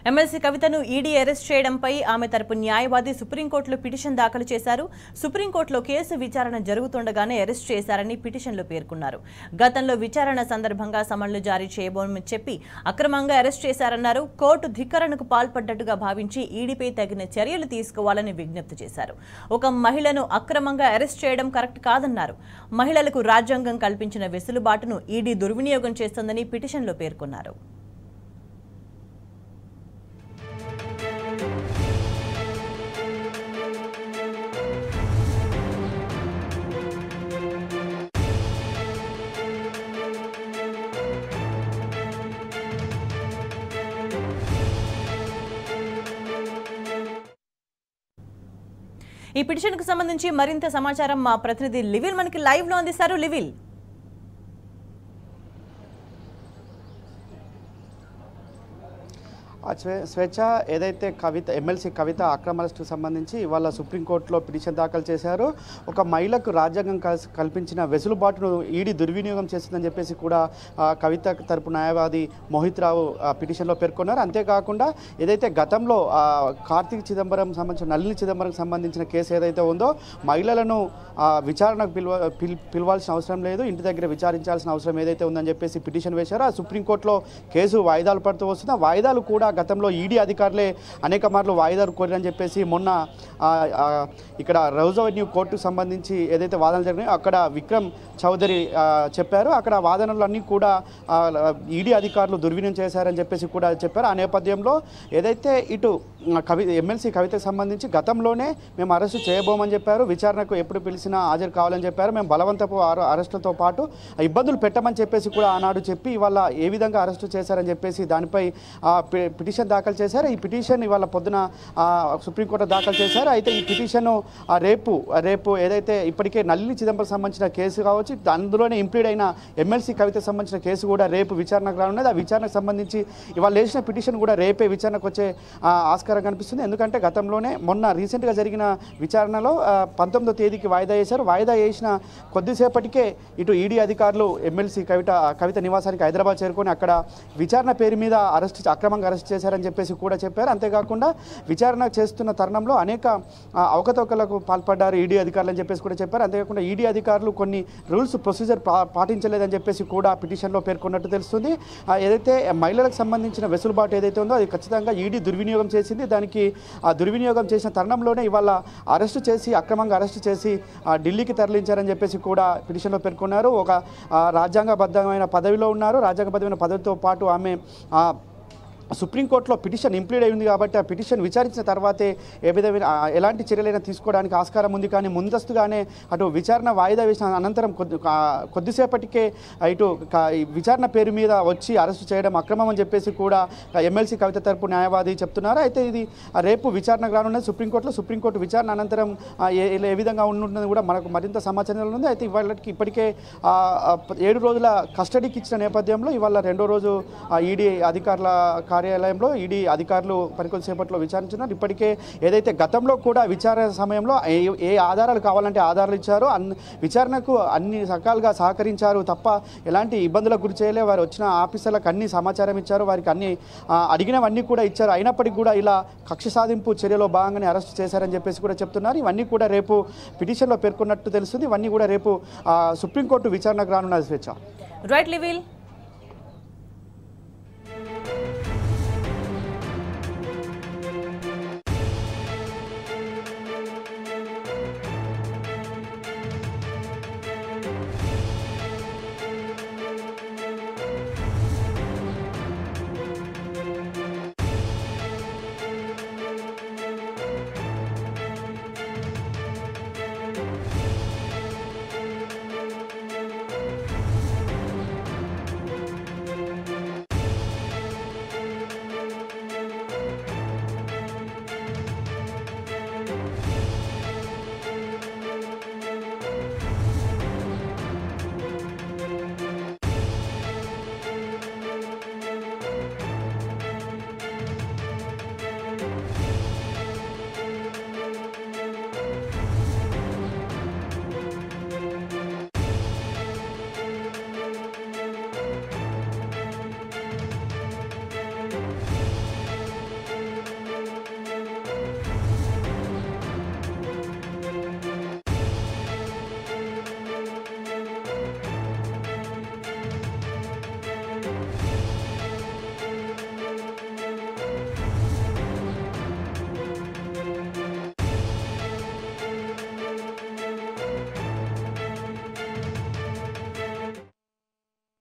MLC కవితను ED arrest చేయడంపై ఆమె తరపు న్యాయవాది సుప్రీంకోర్టులో పిటిషన్ దాఖలు చేశారు. సుప్రీంకోర్టులో కేసు విచారణ జరుగుతుండగానే అరెస్ట్ చేశారని పిటిషన్లో పేర్కొన్నారు. గతంలో విచారణ సందర్భంగా సమన్లు జారీ చేయబోమని చెప్పి అక్రమంగా అరెస్ట్ చేశారన్నారు. కోర్టు ధిక్కరణకు పాల్పడ్డట్టుగా భావించి ఈడీపై తగిన చర్యలు తీసుకోవాలని విజ్ఞప్తి చేశారు. ఒక మహిళను అక్రమంగా అరెస్ట్ చేయడం కరెక్ట్ కాదన్నారు. మహిళలకు రాజ్యాంగం కల్పించిన వెసులుబాటును ఈడీ దుర్వినియోగం చేస్తోందని పిటిషన్లో పేర్కొన్నారు. ఈ పిటిషన్కు సంబంధించి మరింత సమాచారం మా ప్రతినిధి లివిల్ మనకి లైవ్ లో అందిస్తారు. లివిల్, స్వేచ్ఛ ఏదైతే ఎమ్మెల్సీ కవిత అక్రమ అరెస్టుకు సంబంధించి ఇవాళ సుప్రీంకోర్టులో పిటిషన్ దాఖలు చేశారు. ఒక మహిళకు రాజ్యాంగం కల్పించిన వెసులుబాటును ఈడీ దుర్వినియోగం చేస్తుందని చెప్పేసి కూడా కవిత తరపు న్యాయవాది మోహిత్ రావు పిటిషన్లో పేర్కొన్నారు. అంతేకాకుండా ఏదైతే గతంలో కార్తీక్ చిదంబరం సంబంధించిన నళిని చిదంబరం సంబంధించిన కేసు ఏదైతే ఉందో మహిళలను విచారణకు పిలవాల్సిన అవసరం లేదు, ఇంటి దగ్గర విచారించాల్సిన అవసరం ఏదైతే ఉందని చెప్పేసి పిటిషన్ వేశారో ఆ సుప్రీంకోర్టులో కేసు వాయిదాలు పడుతూ వస్తుంది. ఆ వాయిదాలు కూడా గతంలో ఈడీ అధికారులే అనేక మార్లు వాయిదాలు కోరని చెప్పేసి మొన్న ఇక్కడ రౌజ్ అవెన్యూ కోర్టుకు సంబంధించి ఏదైతే వాదనలు జరిగినాయో అక్కడ విక్రమ్ చౌదరి చెప్పారు. అక్కడ వాదనలన్నీ కూడా ఈడీ అధికారులు దుర్వినియోగం చేశారని చెప్పేసి కూడా చెప్పారు. ఆ నేపథ్యంలో ఏదైతే ఇటు ఎమ్మెల్సీ కవితకు సంబంధించి గతంలోనే మేము అరెస్టు చేయబోమని చెప్పారు, విచారణకు ఎప్పుడు పిలిచినా హాజరు కావాలని చెప్పారు, మేము బలవంతపు అరెస్టులతో పాటు ఇబ్బందులు పెట్టమని చెప్పేసి కూడా ఆనాడు చెప్పి ఇవాళ ఏ విధంగా అరెస్టు చేశారని చెప్పేసి దానిపై పిటిషన్ దాఖలు చేశారు. ఈ పిటిషన్ ఇవాళ పొద్దున సుప్రీంకోర్టు దాఖలు చేశారు. అయితే ఈ పిటిషన్ రేపు ఏదైతే ఇప్పటికే నళిని చిదంబరం సంబంధించిన కేసు కావచ్చు, అందులోనే ఇంప్లీడ్ అయిన ఎమ్మెల్సీ కవితకు సంబంధించిన కేసు కూడా రేపు విచారణకు రానున్నది. ఆ విచారణకు సంబంధించి ఇవాళ వేసిన పిటిషన్ కూడా రేపే విచారణకు వచ్చే ఆస్కారం కనిపిస్తుంది. ఎందుకంటే గతంలోనే మొన్న రీసెంట్గా జరిగిన విచారణలో 19వ తేదీకి వాయిదా వేశారు. వాయిదా వేసిన కొద్దిసేపటికే ఇటు ఈడీ అధికారులు ఎమ్మెల్సీ కవిత నివాసానికి హైదరాబాద్ చేరుకొని అక్కడ విచారణ పేరు మీద అక్రమంగా అరెస్ట్ చేశారని చెప్పేసి కూడా చెప్పారు. అంతేకాకుండా విచారణ చేస్తున్న తరుణంలో అనేక అవకతవకలకు పాల్పడ్డారు ఈడీ అధికారులు అని చెప్పేసి కూడా చెప్పారు. అంతేకాకుండా ఈడీ అధికారులు కొన్ని రూల్స్ ప్రొసీజర్ పాటించలేదని చెప్పేసి కూడా పిటిషన్లో పేర్కొన్నట్టు తెలుస్తుంది. ఏదైతే మహిళలకు సంబంధించిన వెసులుబాటు ఏదైతే ఉందో అది ఖచ్చితంగా ఈడీ దుర్వినియోగం చేసింది. దానికి దుర్వినియోగం చేసిన తరుణంలోనే ఇవాళ అక్రమంగా అరెస్టు చేసి ఢిల్లీకి తరలించారని చెప్పేసి కూడా పిటిషన్లో పేర్కొన్నారు. ఒక రాజ్యాంగబద్ధమైన పదవిలో ఉన్నారు. రాజ్యాంగబద్ధమైన పదవితో పాటు ఆమె సుప్రీంకోర్టులో పిటిషన్ ఇంప్లీడ్ అయింది కాబట్టి ఆ పిటిషన్ విచారించిన తర్వాతే ఏ విధమైన ఎలాంటి చర్యలైనా తీసుకోవడానికి ఆస్కారం ఉంది. కానీ ముందస్తుగానే అటు విచారణ వాయిదా వేసిన అనంతరం కొద్దిసేపటికే ఇటు విచారణ పేరు మీద వచ్చి అరెస్టు చేయడం అక్రమం అని చెప్పేసి కూడా ఎమ్మెల్సీ కవిత తరపు న్యాయవాది చెప్తున్నారు. అయితే ఇది రేపు విచారణకు రానున్నది సుప్రీంకోర్టు విచారణ అనంతరం ఏ విధంగా ఉంటుందని కూడా మనకు మరింత సమాచారం ఉంది. అయితే ఇప్పటికే 7 రోజుల కస్టడీకి ఇచ్చిన నేపథ్యంలో ఇవాళ 2వ రోజు ఈడీ అధికారుల కార్యాలయంలో ఈడీ అధికారులు కొద్దిసేపట్లో విచారించున్నారు. ఇప్పటికే ఏదైతే గతంలో కూడా విచారణ సమయంలో ఏ ఆధారాలు కావాలంటే ఆధారాలు ఇచ్చారో విచారణకు అన్ని రకాలుగా సహకరించారు తప్ప ఎలాంటి ఇబ్బందులకు గురి చేయలే. వారు వచ్చిన ఆఫీసర్లకు అన్ని సమాచారం ఇచ్చారు, వారికి అన్ని అడిగినవన్నీ కూడా ఇచ్చారు. అయినప్పటికీ కూడా ఇలా కక్ష సాధింపు చర్యలో భాగంగానే అరెస్ట్ చేశారని చెప్పేసి కూడా చెప్తున్నారు. ఇవన్నీ కూడా రేపు పిటిషన్లో పేర్కొన్నట్టు తెలుస్తుంది. ఇవన్నీ కూడా రేపు సుప్రీంకోర్టు విచారణకు రానున్నది. స్వేచ్ఛ. రైట్ లివిల్.